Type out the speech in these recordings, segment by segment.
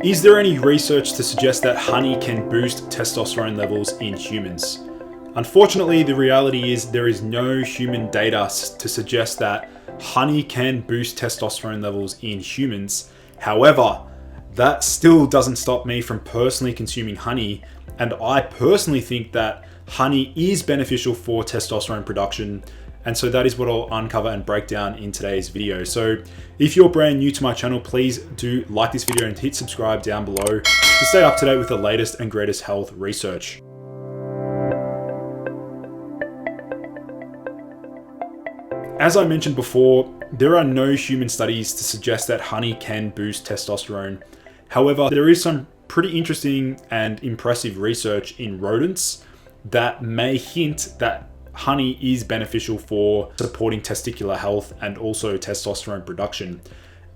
Is there any research to suggest that honey can boost testosterone levels in humans? Unfortunately, the reality is there is no human data to suggest that honey can boost testosterone levels in humans. However, that still doesn't stop me from personally consuming honey, and I personally think that honey is beneficial for testosterone production. And so that is what I'll uncover and break down in today's video. So if you're brand new to my channel, please do like this video and hit subscribe down below to stay up to date with the latest and greatest health research. As I mentioned before, there are no human studies to suggest that honey can boost testosterone. However, there is some pretty interesting and impressive research in rodents that may hint that honey is beneficial for supporting testicular health and also testosterone production.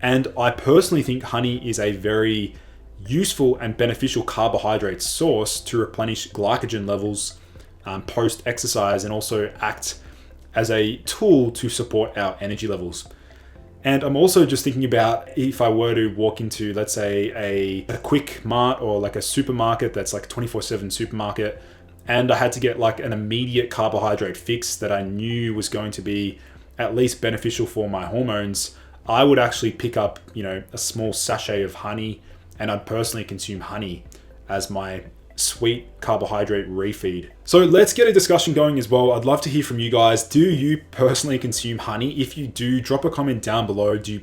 And I personally think honey is a very useful and beneficial carbohydrate source to replenish glycogen levels post-exercise and also act as a tool to support our energy levels. And I'm also just thinking about if I were to walk into, let's say, a quick mart or like a supermarket that's like a 24/7 supermarket, and I had to get like an immediate carbohydrate fix that I knew was going to be at least beneficial for my hormones, I would actually pick up, a small sachet of honey, and I'd personally consume honey as my sweet carbohydrate refeed. So let's get a discussion going as well. I'd love to hear from you guys. Do you personally consume honey? If you do, drop a comment down below. Do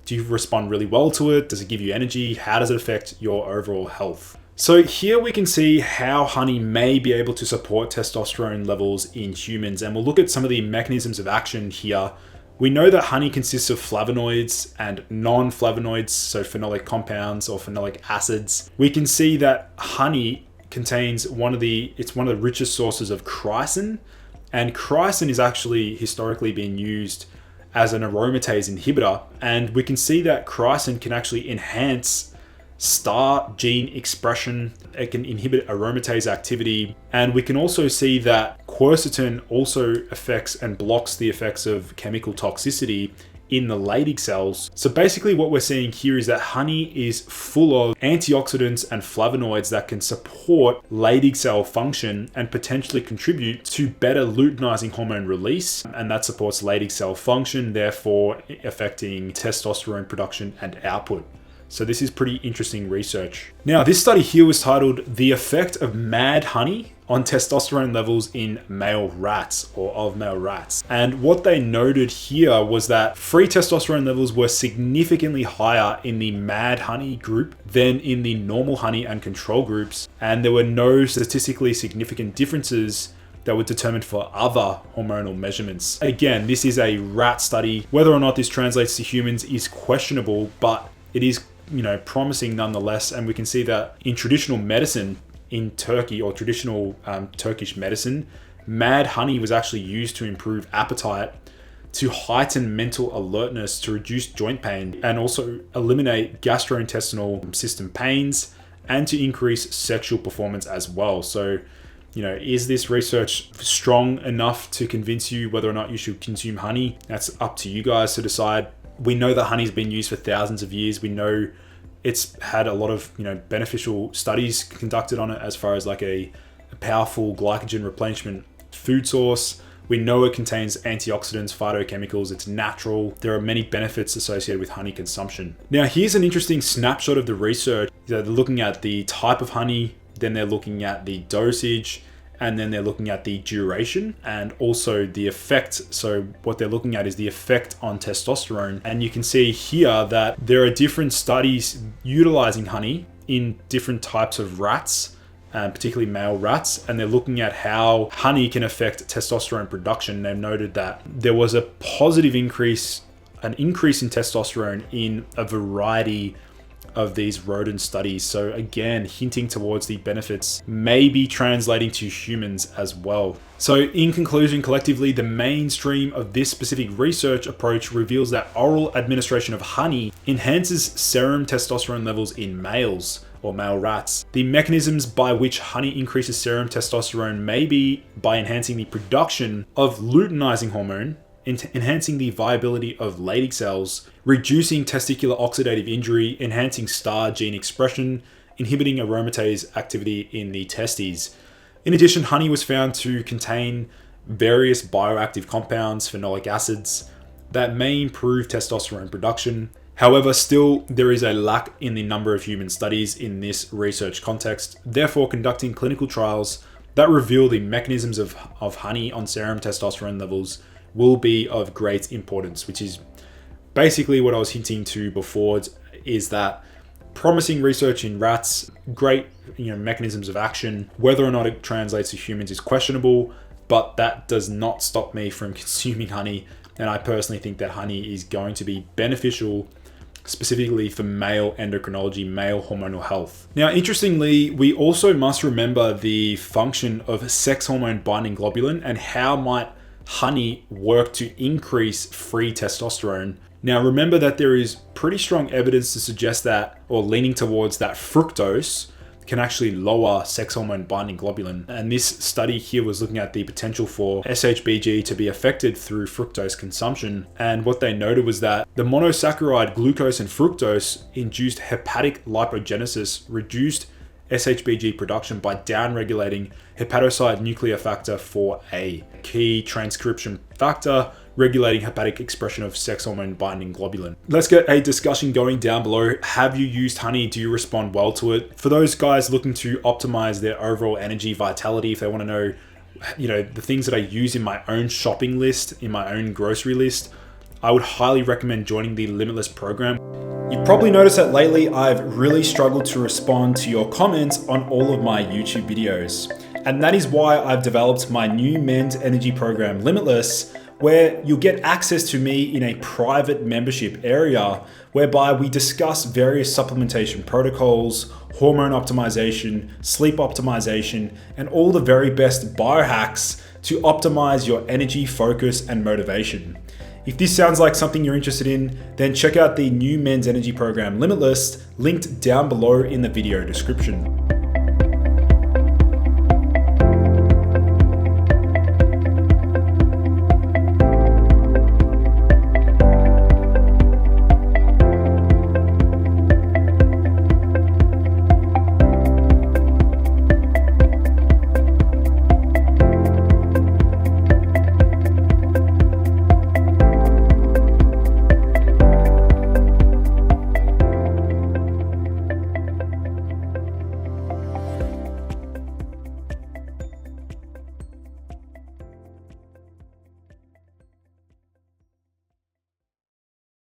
you respond really well to it? Does it give you energy? How does it affect your overall health? So here we can see how honey may be able to support testosterone levels in humans, and we'll look at some of the mechanisms of action here. We know that honey consists of flavonoids and non-flavonoids, so phenolic compounds or phenolic acids. We can see that honey contains one of the richest sources of chrysin, and chrysin is actually historically been used as an aromatase inhibitor, and we can see that chrysin can actually enhance STAR gene expression. It can inhibit aromatase activity, and we can also see that quercetin also affects and blocks the effects of chemical toxicity in the Leydig cells. So basically what we're seeing here is that honey is full of antioxidants and flavonoids that can support Leydig cell function and potentially contribute to better luteinizing hormone release, and that supports Leydig cell function, therefore affecting testosterone production and output. So this is pretty interesting research. Now, this study here was titled "The Effect of Mad Honey on Testosterone Levels in Male Rats" or of male rats. And what they noted here was that free testosterone levels were significantly higher in the mad honey group than in the normal honey and control groups. And there were no statistically significant differences that were determined for other hormonal measurements. Again, this is a rat study. Whether or not this translates to humans is questionable, but it is promising nonetheless. And we can see that in traditional medicine in Turkey, or traditional Turkish medicine, mad honey was actually used to improve appetite, to heighten mental alertness, to reduce joint pain, and also eliminate gastrointestinal system pains, and to increase sexual performance as well. So, is this research strong enough to convince you whether or not you should consume honey? That's up to you guys to decide. We know that honey's been used for thousands of years. We know it's had a lot of beneficial studies conducted on it as far as like a powerful glycogen replenishment food source. We know it contains antioxidants, phytochemicals, it's natural. There are many benefits associated with honey consumption. Now, here's an interesting snapshot of the research. They're looking at the type of honey, then they're looking at the dosage, and then they're looking at the duration and also the effect. So what they're looking at is the effect on testosterone. And you can see here that there are different studies utilizing honey in different types of rats, particularly male rats, and they're looking at how honey can affect testosterone production. They've noted that there was a positive increase, an increase in testosterone in a variety of these rodent studies. So again, hinting towards the benefits may be translating to humans as well. So in conclusion, collectively, the mainstream of this specific research approach reveals that oral administration of honey enhances serum testosterone levels in males or male rats. The mechanisms by which honey increases serum testosterone may be by enhancing the production of luteinizing hormone, enhancing the viability of Leydig cells, reducing testicular oxidative injury, enhancing STAR gene expression, inhibiting aromatase activity in the testes. In addition, honey was found to contain various bioactive compounds, phenolic acids, that may improve testosterone production. However, still, there is a lack in the number of human studies in this research context. Therefore, conducting clinical trials that reveal the mechanisms of honey on serum testosterone levels will be of great importance, which is basically what I was hinting to before, is that promising research in rats, great mechanisms of action. Whether or not it translates to humans is questionable, but that does not stop me from consuming honey. And I personally think that honey is going to be beneficial, specifically for male endocrinology, male hormonal health. Now, interestingly, we also must remember the function of sex hormone binding globulin and how might honey work to increase free testosterone. Now, remember that there is pretty strong evidence to suggest that, or leaning towards that, fructose can actually lower sex hormone binding globulin. And this study here was looking at the potential for SHBG to be affected through fructose consumption. And what they noted was that the monosaccharide glucose and fructose induced hepatic lipogenesis, reduced SHBG production by downregulating hepatocyte nuclear factor 4A, key transcription factor regulating hepatic expression of sex hormone binding globulin. Let's get a discussion going down below. Have you used honey? Do you respond well to it? For those guys looking to optimize their overall energy vitality, if they want to know, the things that I use in my own shopping list, in my own grocery list, I would highly recommend joining the Limitless program. You've probably noticed that lately I've really struggled to respond to your comments on all of my YouTube videos. And that is why I've developed my new men's energy program, Limitless, where you'll get access to me in a private membership area whereby we discuss various supplementation protocols, hormone optimization, sleep optimization, and all the very best biohacks to optimize your energy, focus, and motivation. If this sounds like something you're interested in, then check out the new men's energy program, Limitless, linked down below in the video description.